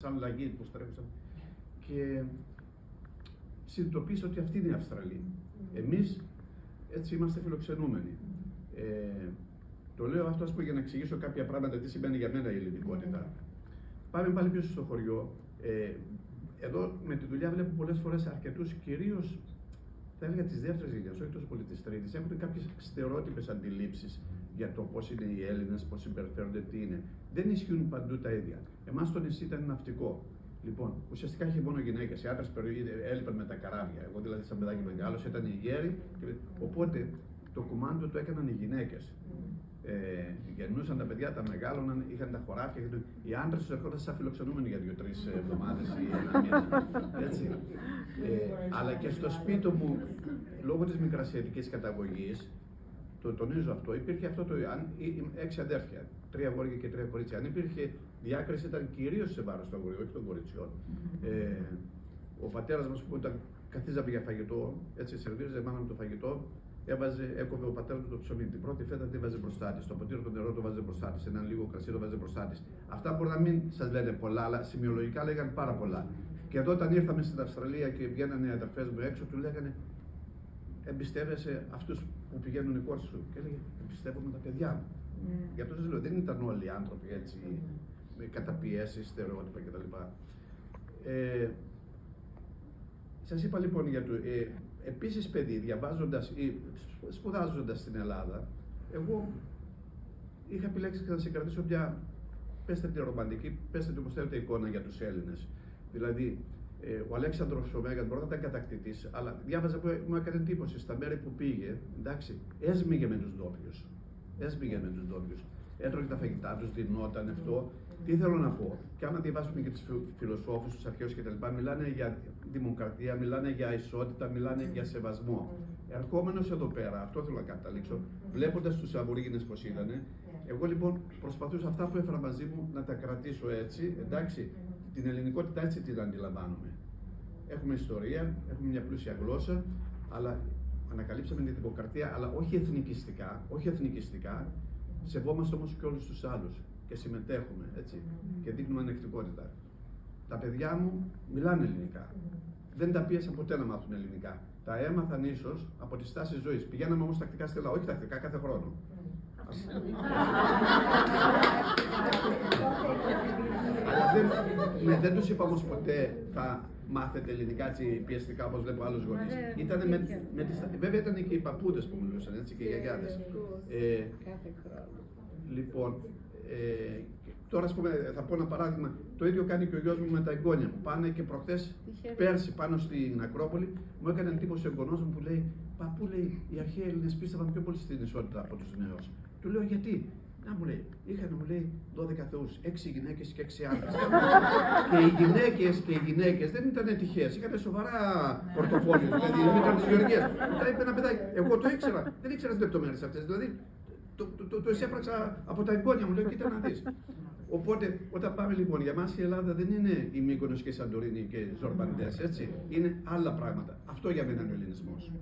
σαν λαγί που στρέψαν και συνειδητοποίησα ότι αυτή είναι η Αυστραλία. Εμείς έτσι είμαστε φιλοξενούμενοι. Το λέω αυτό για να εξηγήσω κάποια πράγματα, τι σημαίνει για μένα η ελληνικότητα. Πάμε πάλι πίσω στο χωριό. Εδώ με τη δουλειά βλέπω πολλές φορές αρκετούς, κυρίως θα έλεγα της δεύτερης γενιάς, όχι τόσο πολύ της τρίτης, έχουν κάποιες στερεότυπες αντιλήψεις για το πώς είναι οι Έλληνες, πώς συμπεριφέρονται, τι είναι. Δεν ισχύουν παντού τα ίδια. Εμάς το νησί ήταν ναυτικό. Λοιπόν, ουσιαστικά είχε μόνο γυναίκες. Οι άντρες έλειπαν με τα καράβια. Εγώ δηλαδή, σαν παιδάκι μεγάλος, ήταν οι γέροι. Οπότε το κουμάντο το έκαναν οι γυναίκες. Γεννούσαν τα παιδιά, τα μεγάλωναν, είχαν τα χωράφια. Οι άντρες τους ερχόταν σαν φιλοξενούμενοι για 2-3 εβδομάδες ή ένα μήνα. Έτσι. Αλλά και στο σπίτι μου, λόγω της μικρασιατικής καταγωγής, το τονίζω αυτό, υπήρχε αυτό το. 6 αδέρφια, 3 αγόρια και 3 κορίτσια. Αν υπήρχε διάκριση, ήταν κυρίως σε βάρος των αγοριών, όχι των κοριτσιών. Ο πατέρας μας που ήταν, καθίζαμε για φαγητό, έτσι σερβίριζε μάνα μου το φαγητό, έκοβε ο πατέρας του το ψωμί. Την πρώτη φέτα τη βάζε μπροστά της, το ποτήρι το νερό το βάζε μπροστά της, έναν λίγο κρασί το βάζε μπροστά της. Αυτά μπορεί να μην σας λένε πολλά, αλλά σημειολογικά λέγανε πάρα πολλά. Και εδώ όταν ήρθαμε στην Αυστραλία και βγαίνανε οι αδερφές μου έξω, του λέγανε εμπιστεύεσαι αυτούς που πηγαίνουν οι κόρες σου. Και έλεγε εμπιστεύομαι τα παιδιά μου. Γι' αυτό σας λέω, δεν ήταν όλοι οι άνθρωποι έτσι, με καταπιέσεις, στερεότυπα κτλ. Σας είπα λοιπόν για το. Επίσης, παιδί, διαβάζοντας ή σπουδάζοντας στην Ελλάδα, εγώ είχα επιλέξει να συγκρατήσω μια, πέστε τη ρομαντική, πέστε τη όπως θέλετε εικόνα για τους Έλληνες. Δηλαδή, ο Αλέξανδρος ο Μέγας μπορεί να ήταν κατακτητής, αλλά διάβαζα που μου έκανε εντύπωση στα μέρη που πήγε, εντάξει, έσμιγε με τους ντόπιους. Έσμιγε με τους ντόπιους. Έτρωγε τα φαγητά τους, δινόταν αυτό. Τι θέλω να πω, και άμα διαβάσουμε και τους φιλοσόφους, τους αρχαίους κτλ., μιλάνε για δημοκρατία, μιλάνε για ισότητα, μιλάνε για σεβασμό. Ερχόμενος εδώ πέρα, αυτό θέλω να καταλήξω, βλέποντας τους Αβορίγινες πώς ήταν, εγώ λοιπόν προσπαθούσα αυτά που έφερα μαζί μου να τα κρατήσω έτσι, εντάξει, την ελληνικότητα έτσι την αντιλαμβάνομαι. Έχουμε ιστορία, έχουμε μια πλούσια γλώσσα, αλλά ανακαλύψαμε τη δημοκρατία, αλλά όχι εθνικιστικά, όχι εθνικιστικά, σεβόμαστε όμως και όλους τους άλλους και συμμετέχουμε, έτσι, και δείχνουμε ανεκτικότητα. Τα παιδιά μου μιλάνε ελληνικά. Δεν τα πίεσα ποτέ να μάθουν ελληνικά. Τα έμαθαν ίσως από τη στάση ζωής. Πηγαίναμε όμως τακτικά στη Ελλάδα, όχι τακτικά, κάθε χρόνο. Αλλά δεν τους είπα όμως ποτέ θα μάθετε ελληνικά έτσι πιεστικά όπως βλέπω άλλους γονείς. Βέβαια ήταν και οι παππούδες που μιλούσαν, έτσι, και οι γιαγιάδες. Λοιπόν, τώρα ας πούμε, θα πω ένα παράδειγμα. Το ίδιο κάνει και ο γιος μου με τα εγγόνια μου. Πάνε και προχθές, πέρσι πάνω στην Ακρόπολη, μου έκανε εντύπωση ο εγγονός μου που λέει: παππού, λέει, οι αρχαίοι Έλληνες πίστευαν πιο πολύ στην ισότητα από τους νέους. Του λέω: γιατί? Να, μου λέει, είχαν, μου λέει, 12 θεούς, 6 γυναίκες και 6 άντρες. Και οι γυναίκες δεν ήταν τυχαίες, είχαν σοβαρά πορτοφόλιο, δηλαδή ήταν της Γεωργίας. Μετά είπε ένα παιδάκι: εγώ το ήξερα, δεν ήξερα τις λεπτομέρειες αυτές. Δηλαδή, το εισέπραξα από τα εγγόνια μου, λέω, κοίτα να δεις. Οπότε, όταν πάμε λοιπόν, για μας η Ελλάδα δεν είναι η Μύκονος και η Σαντορίνη και οι Ζορμπαντές, έτσι. Είναι άλλα πράγματα. Αυτό για μένα είναι ο ελληνισμός.